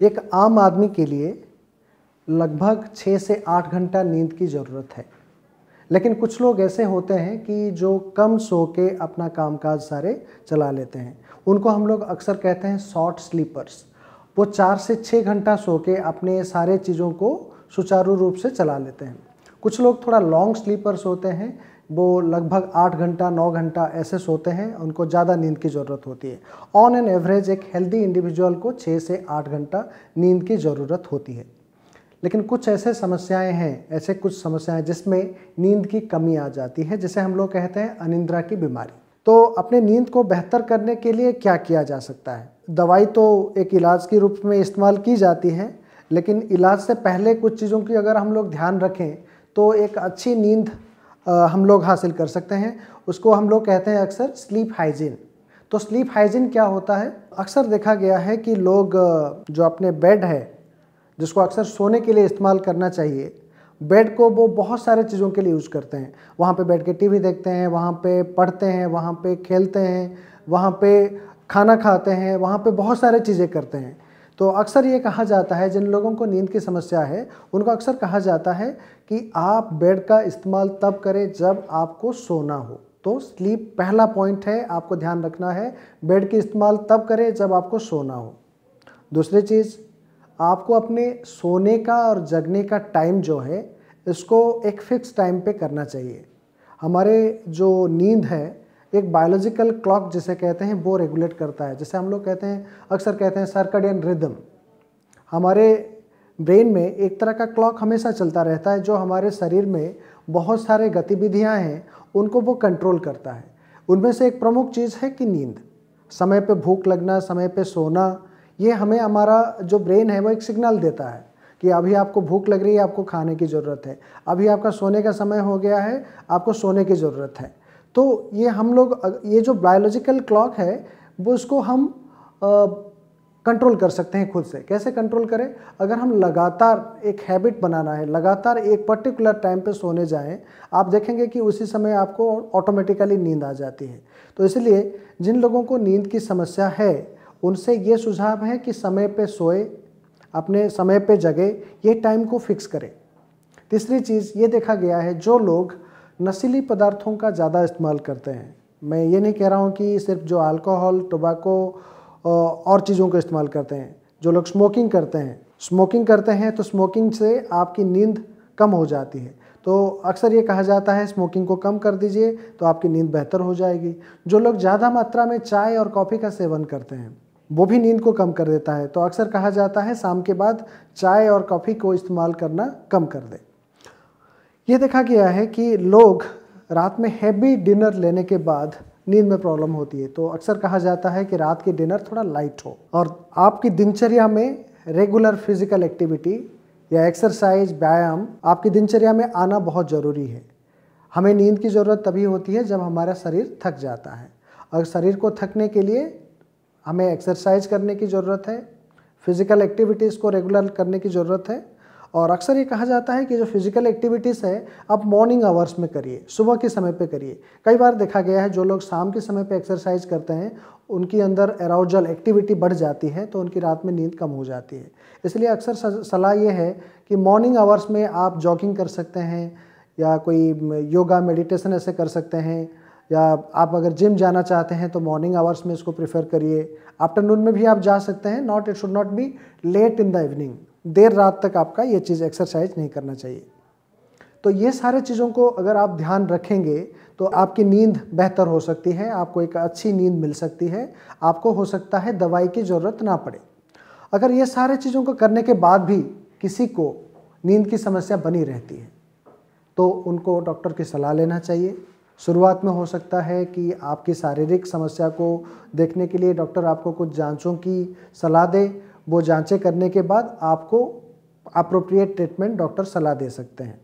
एक आम आदमी के लिए लगभग 6 से 8 घंटा नींद की ज़रूरत है। लेकिन कुछ लोग ऐसे होते हैं कि जो कम सो के अपना कामकाज सारे चला लेते हैं। उनको हम लोग अक्सर कहते हैं शॉर्ट स्लीपर्स। वो 4 से 6 घंटा सो के अपने सारे चीज़ों को सुचारू रूप से चला लेते हैं। कुछ लोग थोड़ा लॉन्ग स्लीपर्स होते हैं, वो लगभग 8 घंटा 9 घंटा ऐसे सोते हैं, उनको ज़्यादा नींद की ज़रूरत होती है। ऑन एन एवरेज एक हेल्दी इंडिविजुअल को 6 से 8 घंटा नींद की ज़रूरत होती है। लेकिन कुछ ऐसे समस्याएं हैं, ऐसे कुछ समस्याएं जिसमें नींद की कमी आ जाती है, जिसे हम लोग कहते हैं अनिद्रा की बीमारी। तो अपने नींद को बेहतर करने के लिए क्या किया जा सकता है? दवाई तो एक इलाज के रूप में इस्तेमाल की जाती है, लेकिन इलाज से पहले कुछ चीज़ों की अगर हम लोग ध्यान रखें तो एक अच्छी नींद हम लोग हासिल कर सकते हैं। उसको हम लोग कहते हैं अक्सर स्लीप हाइजीन। तो स्लीप हाइजीन क्या होता है? अक्सर देखा गया है कि लोग जो अपने बेड है, जिसको अक्सर सोने के लिए इस्तेमाल करना चाहिए, बेड को वो बहुत सारे चीज़ों के लिए यूज़ करते हैं। वहाँ पे बैठ के टीवी देखते हैं, वहाँ पे पढ़ते हैं, वहाँ पे खेलते हैं, वहाँ पे खाना खाते हैं, वहाँ पे बहुत सारे चीज़ें करते हैं। तो अक्सर ये कहा जाता है, जिन लोगों को नींद की समस्या है उनको अक्सर कहा जाता है कि आप बेड का इस्तेमाल तब करें जब आपको सोना हो। तो स्लीप पहला पॉइंट है, आपको ध्यान रखना है, बेड की इस्तेमाल तब करें जब आपको सोना हो। दूसरी चीज़, आपको अपने सोने का और जगने का टाइम जो है, इसको एक फ़िक्स टाइम पे करना चाहिए। हमारे जो नींद है, एक बायोलॉजिकल क्लॉक जिसे कहते हैं, वो रेगुलेट करता है। जैसे हम लोग कहते हैं, अक्सर कहते हैं सर्कैडियन रिदम। हमारे ब्रेन में एक तरह का क्लॉक हमेशा चलता रहता है, जो हमारे शरीर में बहुत सारे गतिविधियां हैं, उनको वो कंट्रोल करता है। उनमें से एक प्रमुख चीज़ है कि नींद। समय पे भूख लगना, समय पे सोना, ये हमें हमारा जो ब्रेन है वो एक सिग्नल देता है कि अभी आपको भूख लग रही है, आपको खाने की ज़रूरत है। अभी आपका सोने का समय हो गया है, आपको सोने की ज़रूरत है। तो ये हम लोग, ये जो बायोलॉजिकल क्लॉक है, वो इसको हम कंट्रोल कर सकते हैं खुद से। कैसे कंट्रोल करें? अगर हम लगातार एक हैबिट बनाना है, लगातार एक पर्टिकुलर टाइम पे सोने जाएं, आप देखेंगे कि उसी समय आपको ऑटोमेटिकली नींद आ जाती है। तो इसलिए जिन लोगों को नींद की समस्या है, उनसे ये सुझाव है कि समय पे सोए, अपने समय पे जगे, ये टाइम को फिक्स करें। तीसरी चीज़ ये देखा गया है, जो लोग नशीली पदार्थों का ज़्यादा इस्तेमाल करते हैं, मैं ये नहीं कह रहा हूँ कि सिर्फ जो अल्कोहल, टोबैको और चीज़ों का इस्तेमाल करते हैं, जो लोग स्मोकिंग करते हैं तो स्मोकिंग से आपकी नींद कम हो जाती है। तो अक्सर ये कहा जाता है स्मोकिंग को कम कर दीजिए तो आपकी नींद बेहतर हो जाएगी। जो लोग ज़्यादा मात्रा में चाय और कॉफ़ी का सेवन करते हैं, वो भी नींद को कम कर देता है। तो अक्सर कहा जाता है शाम के बाद चाय और कॉफ़ी को इस्तेमाल करना कम कर दें। ये देखा गया है कि लोग रात में हैवी डिनर लेने के बाद नींद में प्रॉब्लम होती है। तो अक्सर कहा जाता है कि रात की डिनर थोड़ा लाइट हो और आपकी दिनचर्या में रेगुलर फिजिकल एक्टिविटी या एक्सरसाइज, व्यायाम आपकी दिनचर्या में आना बहुत ज़रूरी है। हमें नींद की ज़रूरत तभी होती है जब हमारा शरीर थक जाता है, और शरीर को थकने के लिए हमें एक्सरसाइज करने की ज़रूरत है, फिज़िकल एक्टिविटीज़ को रेगुलर करने की ज़रूरत है। और अक्सर ये कहा जाता है कि जो फिज़िकल एक्टिविटीज़ है, आप मॉर्निंग आवर्स में करिए, सुबह के समय पे करिए। कई बार देखा गया है, जो लोग शाम के समय पे एक्सरसाइज करते हैं, उनकी अंदर एराउजल एक्टिविटी बढ़ जाती है, तो उनकी रात में नींद कम हो जाती है। इसलिए अक्सर सलाह ये है कि मॉर्निंग आवर्स में आप जॉगिंग कर सकते हैं, या कोई योगा, मेडिटेशन ऐसे कर सकते हैं, या आप अगर जिम जाना चाहते हैं तो मॉर्निंग आवर्स में इसको प्रेफर करिए। आफ्टरनून में भी आप जा सकते हैं, it should not be late in the evening. देर रात तक आपका ये चीज़ एक्सरसाइज नहीं करना चाहिए। तो ये सारे चीज़ों को अगर आप ध्यान रखेंगे तो आपकी नींद बेहतर हो सकती है, आपको एक अच्छी नींद मिल सकती है, आपको हो सकता है दवाई की ज़रूरत ना पड़े। अगर ये सारे चीज़ों को करने के बाद भी किसी को नींद की समस्या बनी रहती है, तो उनको डॉक्टर की सलाह लेना चाहिए। शुरुआत में हो सकता है कि आपकी शारीरिक समस्या को देखने के लिए डॉक्टर आपको कुछ जांचों की सलाह दे। वो जांचें करने के बाद आपको अप्रोप्रिएट ट्रीटमेंट डॉक्टर सलाह दे सकते हैं।